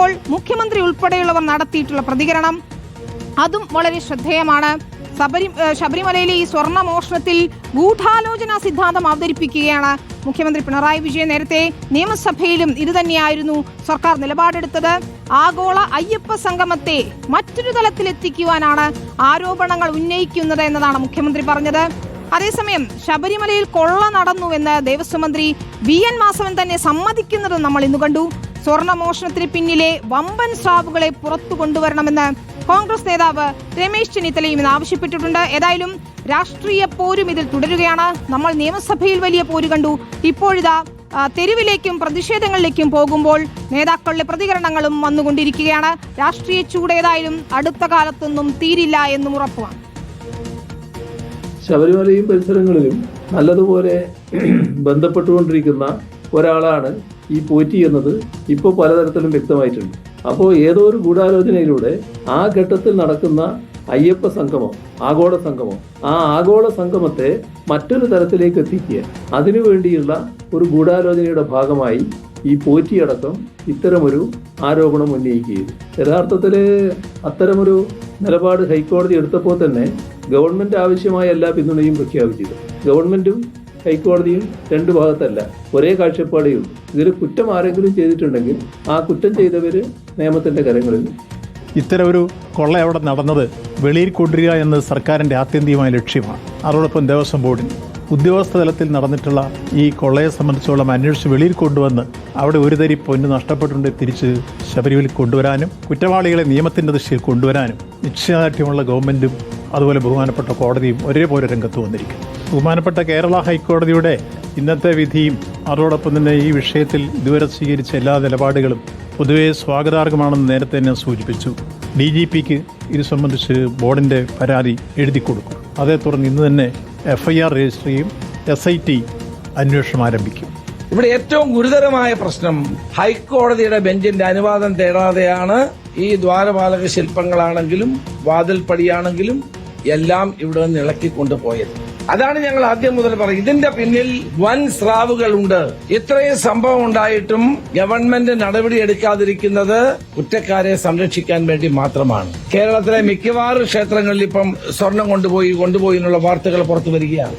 ഇപ്പോൾ മുഖ്യമന്ത്രി ഉൾപ്പെടെയുള്ളവർ നടത്തിയിട്ടുള്ള പ്രതികരണം അതും വളരെ ശ്രദ്ധേയമാണ്. ശബരിമലയിലെ ഈ സ്വർണ്ണ മോഷണത്തിൽ ഗൂഢാലോചന സിദ്ധാന്തം അവതരിപ്പിക്കുകയാണ് മുഖ്യമന്ത്രി പിണറായി വിജയൻ. നേരത്തെ നിയമസഭയിലും ഇതുതന്നെയായിരുന്നു സർക്കാർ നിലപാടെടുത്തത്. ആഗോള അയ്യപ്പ സംഗമത്തെ മറ്റൊരു തലത്തിലെത്തിക്കുവാനാണ് ആരോപണങ്ങൾ ഉന്നയിക്കുന്നത് എന്നതാണ് മുഖ്യമന്ത്രി പറഞ്ഞത്. അതേസമയം ശബരിമലയിൽ കൊള്ള നടന്നുവെന്ന് ദേവസ്വം മന്ത്രി VN വാസവൻ തന്നെ സമ്മതിക്കുന്നത് നമ്മൾ ഇന്ന് കണ്ടു. സ്വർണ്ണ മോഷണത്തിന് പിന്നിലെ വമ്പൻ സ്രാവുകളെ പുറത്തു കൊണ്ടുവരണമെന്ന് കോൺഗ്രസ് നേതാവ് രമേശ് ചെന്നിത്തലയും ഇന്ന് ആവശ്യപ്പെട്ടിട്ടുണ്ട്. ഏതായാലും രാഷ്ട്രീയ പോരും ഇതിൽ തുടരുകയാണ്. നമ്മൾ നിയമസഭയിൽ വലിയ പോര് കണ്ടു. ഇപ്പോഴിതാ തെരുവിലേക്കും പ്രതിഷേധങ്ങളിലേക്കും പോകുമ്പോൾ നേതാക്കളുടെ പ്രതികരണങ്ങളും വന്നുകൊണ്ടിരിക്കുകയാണ്. രാഷ്ട്രീയ ചൂട് ഏതായാലും അടുത്ത കാലത്തൊന്നും തീരില്ല എന്നും ഉറപ്പാണ്. ശബരിമലയും പരിസരങ്ങളിലും നല്ലതുപോലെ ബന്ധപ്പെട്ടുകൊണ്ടിരിക്കുന്ന ഒരാളാണ് ഈ പോറ്റി എന്നത് ഇപ്പോൾ പലതരത്തിലും വ്യക്തമായിട്ടുണ്ട്. അപ്പോൾ ഏതോ ഒരു ഗൂഢാലോചനയിലൂടെ ആ ഘട്ടത്തിൽ നടക്കുന്ന അയ്യപ്പ സംഗമം, ആഗോള സംഗമം, ആ ആഗോള സംഗമത്തെ മറ്റൊരു തരത്തിലേക്ക് എത്തിക്കുക, അതിനുവേണ്ടിയുള്ള ഒരു ഗൂഢാലോചനയുടെ ഭാഗമായി ഈ പോറ്റിയടക്കം ഇത്തരമൊരു ആരോപണം ഉന്നയിക്കുകയും യഥാർത്ഥത്തിൽ അത്തരമൊരു നിലപാട് ഹൈക്കോടതി എടുത്തപ്പോൾ തന്നെ ഗവൺമെന്റ് ആവശ്യമായ എല്ലാ പിന്തുണയും പ്രഖ്യാപിച്ചത്. ഗവൺമെന്റും ഹൈക്കോടതിയും രണ്ടു ഭാഗത്തല്ല, ഒരേ കാഴ്ചപ്പാടേ ഉള്ളൂ. ഇതിൽ കുറ്റം ആരെങ്കിലും ചെയ്തിട്ടുണ്ടെങ്കിൽ ആ കുറ്റം ചെയ്തവര് നിയമത്തിന്റെ കരങ്ങളിൽ. ഇത്തരം ഒരു കൊള്ള അവിടെ നടന്നത് വെളിയിൽ കൊണ്ടുവരിക എന്നത് സർക്കാരിന്റെ ആത്യന്തികമായ ലക്ഷ്യമാണ്. അതോടൊപ്പം ദേവസ്വം ബോർഡിന് ഉദ്യോഗസ്ഥ തലത്തിൽ നടന്നിട്ടുള്ള ഈ കൊള്ളയെ സംബന്ധിച്ചോളം അന്വേഷിച്ച് വെളിയിൽ കൊണ്ടുവന്ന് അവിടെ ഒരു തരി പൊന്ന് നഷ്ടപ്പെട്ടുണ്ടെങ്കിൽ തിരിച്ച് ശബരിമലയിൽ കൊണ്ടുവരാനും കുറ്റവാളികളെ നിയമത്തിന്റെ ദിശയിൽ കൊണ്ടുവരാനും നിശ്ചയദാർഢ്യമുള്ള ഗവൺമെന്റും അതുപോലെ ബഹുമാനപ്പെട്ട കോടതിയും ഒരേപോലെ രംഗത്ത് വന്നിരിക്കുന്നു. ബഹുമാനപ്പെട്ട കേരള ഹൈക്കോടതിയുടെ ഇന്നത്തെ വിധിയും അതോടൊപ്പം തന്നെ ഈ വിഷയത്തിൽ ഇതുവരെ സ്വീകരിച്ച എല്ലാ നിലപാടുകളും പൊതുവെ സ്വാഗതാർഹമാണെന്ന് നേരത്തെ തന്നെ സൂചിപ്പിച്ചു. DGPക്ക് ഇത് സംബന്ധിച്ച് ബോർഡിന്റെ പരാതി എഴുതി കൊടുക്കും. അതേ തുടർന്ന് ഇന്ന് തന്നെ FIR രജിസ്റ്റർ ചെയ്യും. SIT അന്വേഷണം ആരംഭിക്കും. ഇവിടെ ഏറ്റവും ഗുരുതരമായ പ്രശ്നം ഹൈക്കോടതിയുടെ ബെഞ്ചിന്റെ അനുവാദം തേടാതെയാണ് ഈ ദ്വാരപാലക ശില്പങ്ങളാണെങ്കിലും വാതിൽപ്പടിയാണെങ്കിലും എല്ലാം ഇവിടെ നിന്ന് ഇളക്കിക്കൊണ്ടുപോയത്. അതാണ് ഞങ്ങൾ ആദ്യം മുതൽ പറയും, ഇതിന്റെ പിന്നിൽ വൻ സ്രാവുകളുണ്ട്. ഇത്രയും സംഭവം ഉണ്ടായിട്ടും ഗവൺമെന്റ് നടപടി എടുക്കാതിരിക്കുന്നത് കുറ്റക്കാരെ സംരക്ഷിക്കാൻ വേണ്ടി മാത്രമാണ്. കേരളത്തിലെ മിക്കവാറും ക്ഷേത്രങ്ങളിൽ ഇപ്പം സ്വർണം കൊണ്ടുപോയി എന്നുള്ള വാർത്തകൾ പുറത്തു വരികയാണ്.